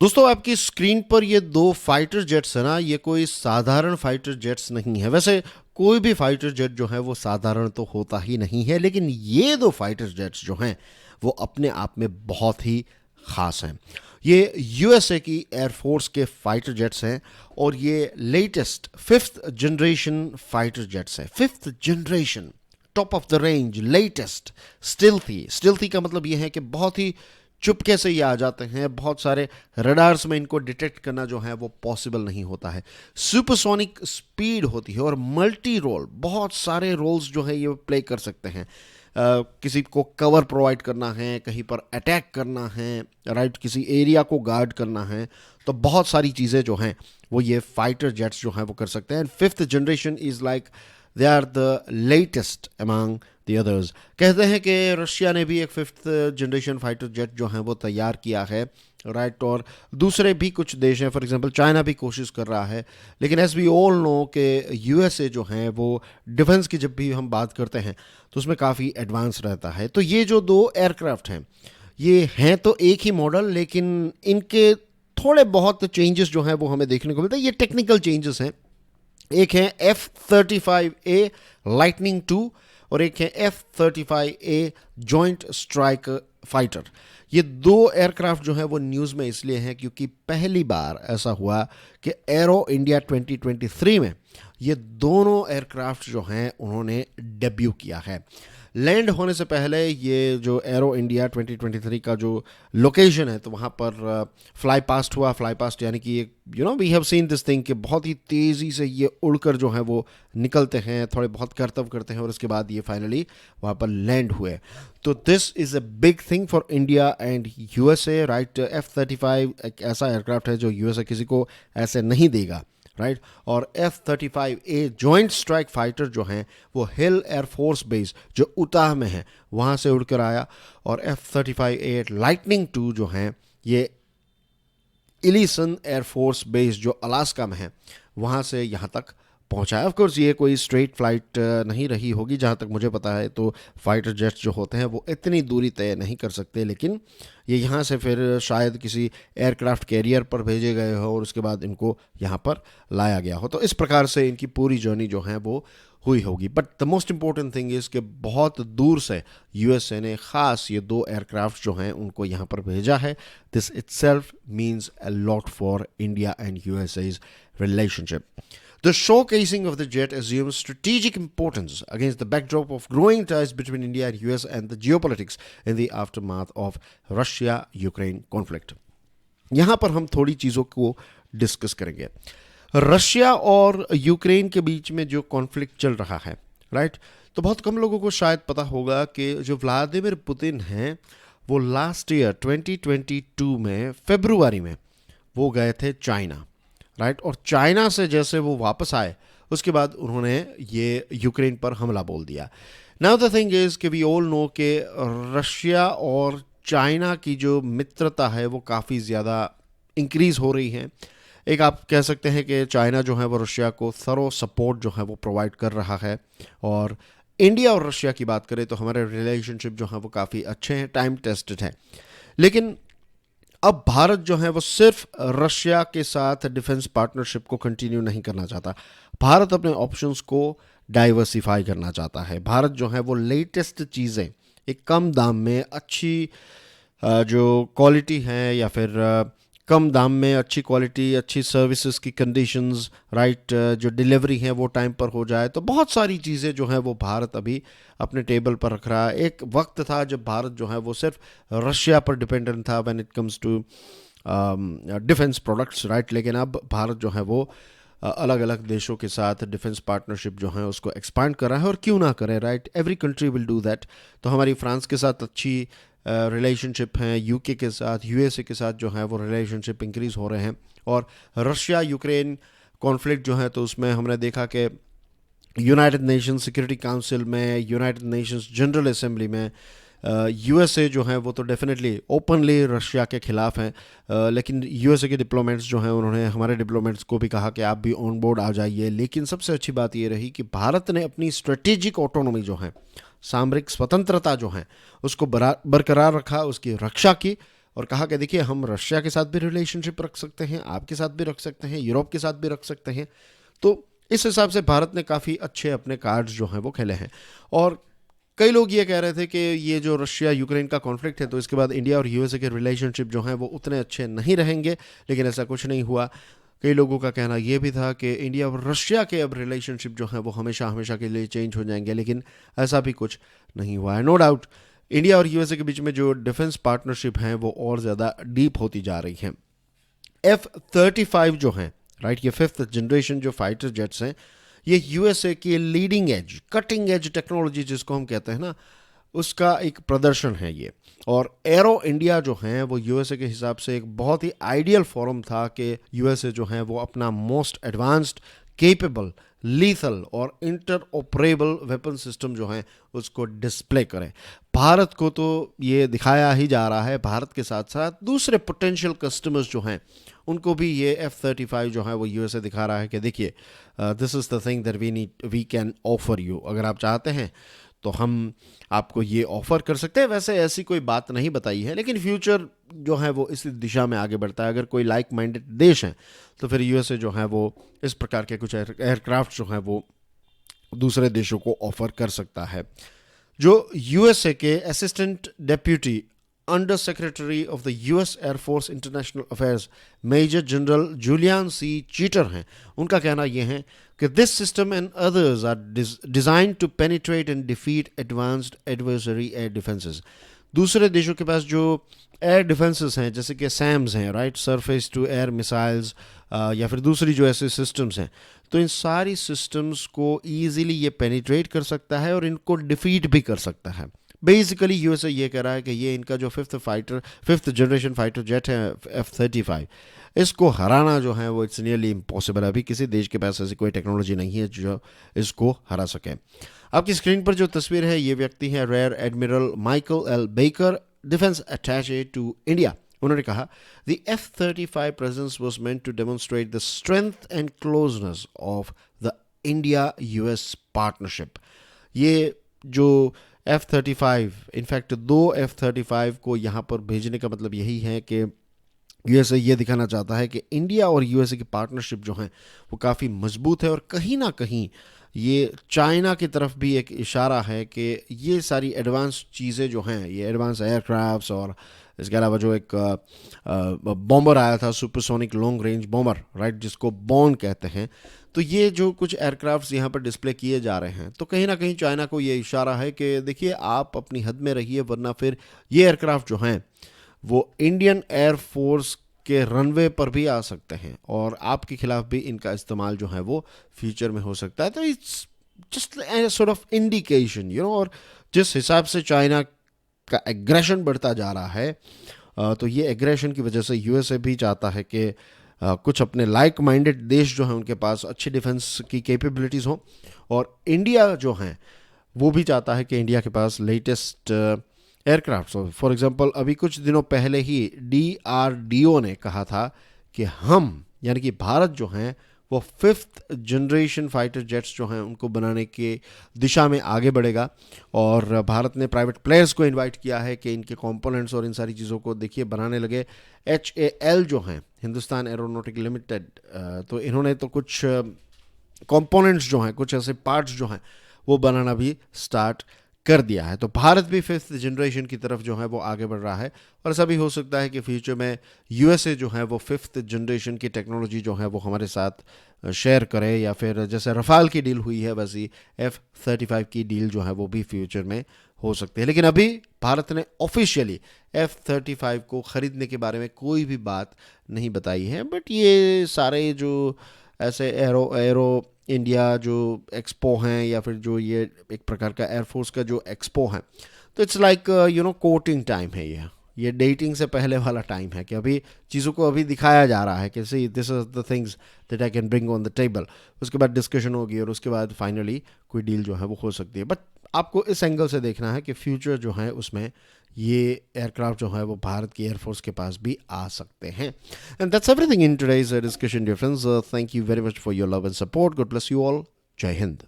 दोस्तों आपकी स्क्रीन पर ये दो फाइटर जेट्स है ना, ये कोई साधारण फाइटर जेट्स नहीं है। वैसे कोई भी फाइटर जेट जो है वो साधारण तो होता ही नहीं है, लेकिन ये दो फाइटर जेट्स जो हैं वो अपने आप में बहुत ही खास हैं। ये यूएसए की एयरफोर्स के फाइटर जेट्स हैं और ये latest fifth generation fighter jets हैं। Fifth generation, top of the range, latest, stealthy. Stealthy का मतलब ये है कि बहुत ही चुपके से ये आ जाते हैं। बहुत सारे रडार्स में इनको डिटेक्ट करना जो है वो पॉसिबल नहीं होता है। सुपरसोनिक स्पीड होती है और मल्टी रोल, बहुत सारे रोल्स जो है ये प्ले कर सकते हैं। किसी को कवर प्रोवाइड करना है, कहीं पर अटैक करना है, राइट, किसी एरिया को गार्ड करना है, तो बहुत सारी चीज़ें जो हैं वो ये फाइटर जेट्स जो हैं वो कर सकते हैं। Fifth generation is like they are the latest among the others. कहते हैं कि रशिया ने भी एक फिफ्थ जनरेशन फाइटर जेट जो है वो तैयार किया है, राइट, और दूसरे भी कुछ देश हैं, फॉर एग्जांपल चाइना भी कोशिश कर रहा है। लेकिन एज वी ऑल नो कि यूएसए जो हैं वो डिफेंस की जब भी हम बात करते हैं तो उसमें काफ़ी एडवांस रहता है। तो ये जो दो एयरक्राफ्ट हैं ये हैं तो एक ही मॉडल, लेकिन इनके थोड़े बहुत चेंजेस जो हैं वो हमें देखने को मिलते हैं। ये टेक्निकल चेंजेस हैं। एक है F-35A लाइटनिंग 2 और एक है F-35A जॉइंट स्ट्राइक फाइटर। ये दो एयरक्राफ्ट जो है वो न्यूज़ में इसलिए हैं क्योंकि पहली बार ऐसा हुआ कि एरो इंडिया 2023 में ये दोनों एयरक्राफ्ट जो हैं उन्होंने डेब्यू किया है। लैंड होने से पहले ये जो एरो इंडिया 2023 का जो लोकेशन है तो वहाँ पर फ्लाई पास्ट हुआ। फ्लाई पास्ट यानी कि we have seen this thing कि बहुत ही तेज़ी से ये उड़कर जो है वो निकलते हैं, थोड़े बहुत करतब करते हैं और उसके बाद ये फाइनली वहाँ पर लैंड हुए। तो this is a big thing for India and USA, right. F-35 एक ऐसा एयरक्राफ्ट है जो यूएसए किसी को ऐसे नहीं देगा, राइट। और F-35A जॉइंट स्ट्राइक फाइटर जो हैं वो हिल एयरफोर्स बेस जो उताह में है वहाँ से उड़कर आया, और F-35A लाइटनिंग 2 जो हैं ये इलीसन एयरफोर्स बेस जो अलास्का में है वहाँ से यहाँ तक पहुँचा है। ऑफकोर्स ये कोई स्ट्रेट फ्लाइट नहीं रही होगी, जहाँ तक मुझे पता है तो फाइटर जेट्स जो होते हैं वो इतनी दूरी तय नहीं कर सकते, लेकिन ये यहाँ से फिर शायद किसी एयरक्राफ्ट कैरियर पर भेजे गए हो और उसके बाद इनको यहाँ पर लाया गया हो। तो इस प्रकार से इनकी पूरी जर्नी जो है वो हुई होगी। But the most important thing is कि बहुत दूर से यूएसए ने ख़ास ये दो एयरक्राफ्ट जो हैं उनको यहाँ पर भेजा है। This itself means a lot for India and USA's relationship. The showcasing of the jet assumes strategic importance against the backdrop of growing ties between India and US and the geopolitics in the aftermath of Russia-Ukraine conflict. यहाँ पर हम थोड़ी चीज़ों को discuss करेंगे। Russia और Ukraine के बीच में जो कॉन्फ्लिक्ट चल रहा है, राइट, तो बहुत कम लोगों को शायद पता होगा कि जो व्लादिमीर पुतिन हैं वो लास्ट ईयर 2022 में फरवरी में वो गए थे चाइना, राइट। और चाइना से जैसे वो वापस आए उसके बाद उन्होंने ये यूक्रेन पर हमला बोल दिया। नाउ द थिंग इज़ कि वी ऑल नो कि रशिया और चाइना की जो मित्रता है वो काफ़ी ज़्यादा इंक्रीज़ हो रही है। एक आप कह सकते हैं कि चाइना जो है वो रशिया को थरो सपोर्ट जो है वो प्रोवाइड कर रहा है, और इंडिया और रशिया की बात करें तो हमारे रिलेशनशिप जो है वो काफ़ी अच्छे हैं, टाइम टेस्टेड है। लेकिन अब भारत जो है वो सिर्फ रशिया के साथ डिफेंस पार्टनरशिप को कंटिन्यू नहीं करना चाहता। भारत अपने ऑप्शंस को डाइवर्सिफाई करना चाहता है। भारत जो है वो लेटेस्ट चीज़ें एक कम दाम में अच्छी जो क्वालिटी है या फिर कम दाम में अच्छी क्वालिटी, अच्छी सर्विसेज की कंडीशंस, राइट, जो डिलीवरी है वो टाइम पर हो जाए, तो बहुत सारी चीज़ें जो हैं वो भारत अभी अपने टेबल पर रख रहा है। एक वक्त था जब भारत जो है वो सिर्फ रशिया पर डिपेंडेंट था when it comes to defence products, right. लेकिन अब भारत जो है वो अलग अलग देशों के साथ डिफेंस पार्टनरशिप जो है उसको एक्सपांड कर रहा है, और क्यों ना करे, right, every country will do that. तो हमारी फ्रांस के साथ अच्छी रिलेशनशिप हैं, यूके के साथ, यूएसए के साथ जो है वो रिलेशनशिप इंक्रीज़ हो रहे हैं। और रशिया यूक्रेन कॉन्फ्लिक्ट जो है तो उसमें हमने देखा कि यूनाइटेड नेशंस सिक्योरिटी काउंसिल में, यूनाइटेड नेशंस जनरल असेंबली में यूएसए जो है वो तो डेफिनेटली ओपनली रशिया के ख़िलाफ़ हैं। लेकिन यूएसए के डिप्लोमेट्स जो हैं उन्होंने हमारे डिप्लोमेट्स को भी कहा कि आप भी ऑन बोर्ड आ जाइए। लेकिन सबसे अच्छी बात ये रही कि भारत ने अपनी स्ट्रेटेजिक ऑटोनॉमी जो है, सामरिक स्वतंत्रता जो है, उसको बरकरार रखा, उसकी रक्षा की, और कहा कि देखिए हम रशिया के साथ भी रिलेशनशिप रख सकते हैं, आपके साथ भी रख सकते हैं, यूरोप के साथ भी रख सकते हैं। तो इस हिसाब से भारत ने काफ़ी अच्छे अपने कार्ड्स जो हैं वो खेले हैं। और कई लोग ये कह रहे थे कि ये जो रशिया यूक्रेन का कॉन्फ्लिक्ट है तो इसके बाद इंडिया और यूएसए के रिलेशनशिप जो हैं वो उतने अच्छे नहीं रहेंगे, लेकिन ऐसा कुछ नहीं हुआ। कई लोगों का कहना यह भी था कि इंडिया और रशिया के अब रिलेशनशिप जो हैं वो हमेशा हमेशा के लिए चेंज हो जाएंगे, लेकिन ऐसा भी कुछ नहीं हुआ है। नो डाउट इंडिया और यूएसए के बीच में जो डिफेंस पार्टनरशिप है वो और ज़्यादा डीप होती जा रही है। F-35 जो हैं, राइट, ये 5th जनरेशन जो फाइटर जेट्स हैं, ये यूएसए की leading edge, cutting edge technology जिसको हम कहते हैं ना, उसका एक प्रदर्शन है ये। और एरो इंडिया जो हैं वो यूएसए के हिसाब से एक बहुत ही आइडियल फोरम था कि यूएसए जो हैं वो अपना मोस्ट एडवांस्ड, केपेबल, लीथल और इंटर ऑपरेबल वेपन सिस्टम जो हैं उसको डिस्प्ले करें। भारत को तो ये दिखाया ही जा रहा है, भारत के साथ साथ दूसरे पोटेंशियल कस्टमर्स जो हैं उनको भी ये F-35 जो है वो यूएसए दिखा रहा है कि देखिए this is the thing that we can offer you, अगर आप चाहते हैं तो हम आपको ये ऑफ़र कर सकते हैं। वैसे ऐसी कोई बात नहीं बताई है, लेकिन फ्यूचर जो है वो इस दिशा में आगे बढ़ता है। अगर कोई लाइक माइंडेड देश है तो फिर यूएसए जो है वो इस प्रकार के कुछ एयरक्राफ्ट जो हैं वो दूसरे देशों को ऑफ़र कर सकता है। जो यूएसए के assistant deputy under secretary of the US air force international affairs major general Julian C Cheater हैं, उनका कहना यह है कि this system and others are designed to penetrate and defeat advanced adversary air defences. दूसरे देशों के पास जो एयर डिफेंसेस हैं जैसे कि सैम्स हैं, right, surface to air missiles, या फिर दूसरी जो ऐसे सिस्टम्स हैं, तो इन सारी सिस्टम्स को ईजिली ये पेनिट्रेट कर सकता है और इनको डिफीट भी कर सकता है। बेसिकली यूएसए ये कह रहा है कि ये इनका जो 5th जनरेशन फाइटर जेट है F-35, इसको हराना जो है वो इट्स नियरली इम्पॉसिबल। अभी किसी देश के पास ऐसी कोई टेक्नोलॉजी नहीं है जो इसको हरा सके। आपकी स्क्रीन पर जो तस्वीर है ये व्यक्ति है rear admiral Michael L Baker, defence attache to India. उन्होंने कहा the F-35 presence was meant to demonstrate the strength and closeness of the India US partnership. ये जो F-35, इनफैक्ट 2 F-35 को यहाँ पर भेजने का मतलब यही है कि यूएसए ये दिखाना चाहता है कि इंडिया और यूएसए की पार्टनरशिप जो है वो काफ़ी मजबूत है, और कहीं ना कहीं ये चाइना की तरफ भी एक इशारा है कि ये सारी एडवांस चीज़ें जो हैं, ये एडवांस एयरक्राफ्ट्स और इसके अलावा जो एक बॉम्बर आया था, supersonic long range bomber, right, जिसको बॉन कहते हैं, तो ये जो कुछ एयरक्राफ्ट्स यहाँ पर डिस्प्ले किए जा रहे हैं, तो कहीं ना कहीं चाइना को ये इशारा है कि देखिए आप अपनी हद में रहिए, वरना फिर ये एयरक्राफ्ट जो हैं वो इंडियन एयरफोर्स के रनवे पर भी आ सकते हैं और आपके खिलाफ भी इनका इस्तेमाल जो है वो फ्यूचर में हो सकता है। तो it's just sort of indication, और जिस हिसाब से चाइना का एग्रेशन बढ़ता जा रहा है, तो ये एग्रेशन की वजह से यूएसए भी चाहता है कि कुछ अपने लाइक माइंडेड देश जो हैं उनके पास अच्छी डिफेंस की कैपेबिलिटीज़ हों, और इंडिया जो हैं वो भी चाहता है कि इंडिया के पास लेटेस्ट एयरक्राफ्ट हो। फॉर एग्जांपल अभी कुछ दिनों पहले ही DRDO ने कहा था कि हम, यानी कि भारत जो हैं वो 5th जनरेशन फाइटर जेट्स जो हैं उनको बनाने के दिशा में आगे बढ़ेगा, और भारत ने प्राइवेट प्लेयर्स को इनवाइट किया है कि इनके कंपोनेंट्स और इन सारी चीज़ों को देखिए बनाने लगे। HAL जो हैं, हिंदुस्तान एरोनॉटिक लिमिटेड, तो इन्होंने तो कुछ कंपोनेंट्स जो हैं, कुछ ऐसे पार्ट्स जो हैं वो बनाना भी स्टार्ट कर दिया है। तो भारत भी 5th जनरेशन की तरफ जो है वो आगे बढ़ रहा है, और ऐसा भी हो सकता है कि फ्यूचर में यूएसए जो है वो 5th जनरेशन की टेक्नोलॉजी जो है वो हमारे साथ शेयर करे, या फिर जैसे रफाल की डील हुई है वैसी F-35 की डील जो है वो भी फ्यूचर में हो सकती है। लेकिन अभी भारत ने ऑफिशियली F-35 को ख़रीदने के बारे में कोई भी बात नहीं बताई है, बट ये सारे जो ऐसे एरो इंडिया जो एक्सपो हैं, या फिर जो ये एक प्रकार का एयरफोर्स का जो एक्सपो है, तो इट्स लाइक कोटिंग टाइम है, ये डेटिंग से पहले वाला टाइम है कि अभी चीज़ों को अभी दिखाया जा रहा है कि see this is the things that I can bring on the table. उसके बाद डिस्कशन होगी और उसके बाद फाइनली कोई डील जो है वो हो सकती है। बट आपको इस एंगल से देखना है कि फ्यूचर जो है उसमें ये एयरक्राफ्ट जो है वो भारत की एयरफोर्स के पास भी आ सकते हैं। And that's everything in today's discussion dear friends. Thank you very much for your love and support. God bless you all. जय हिंद।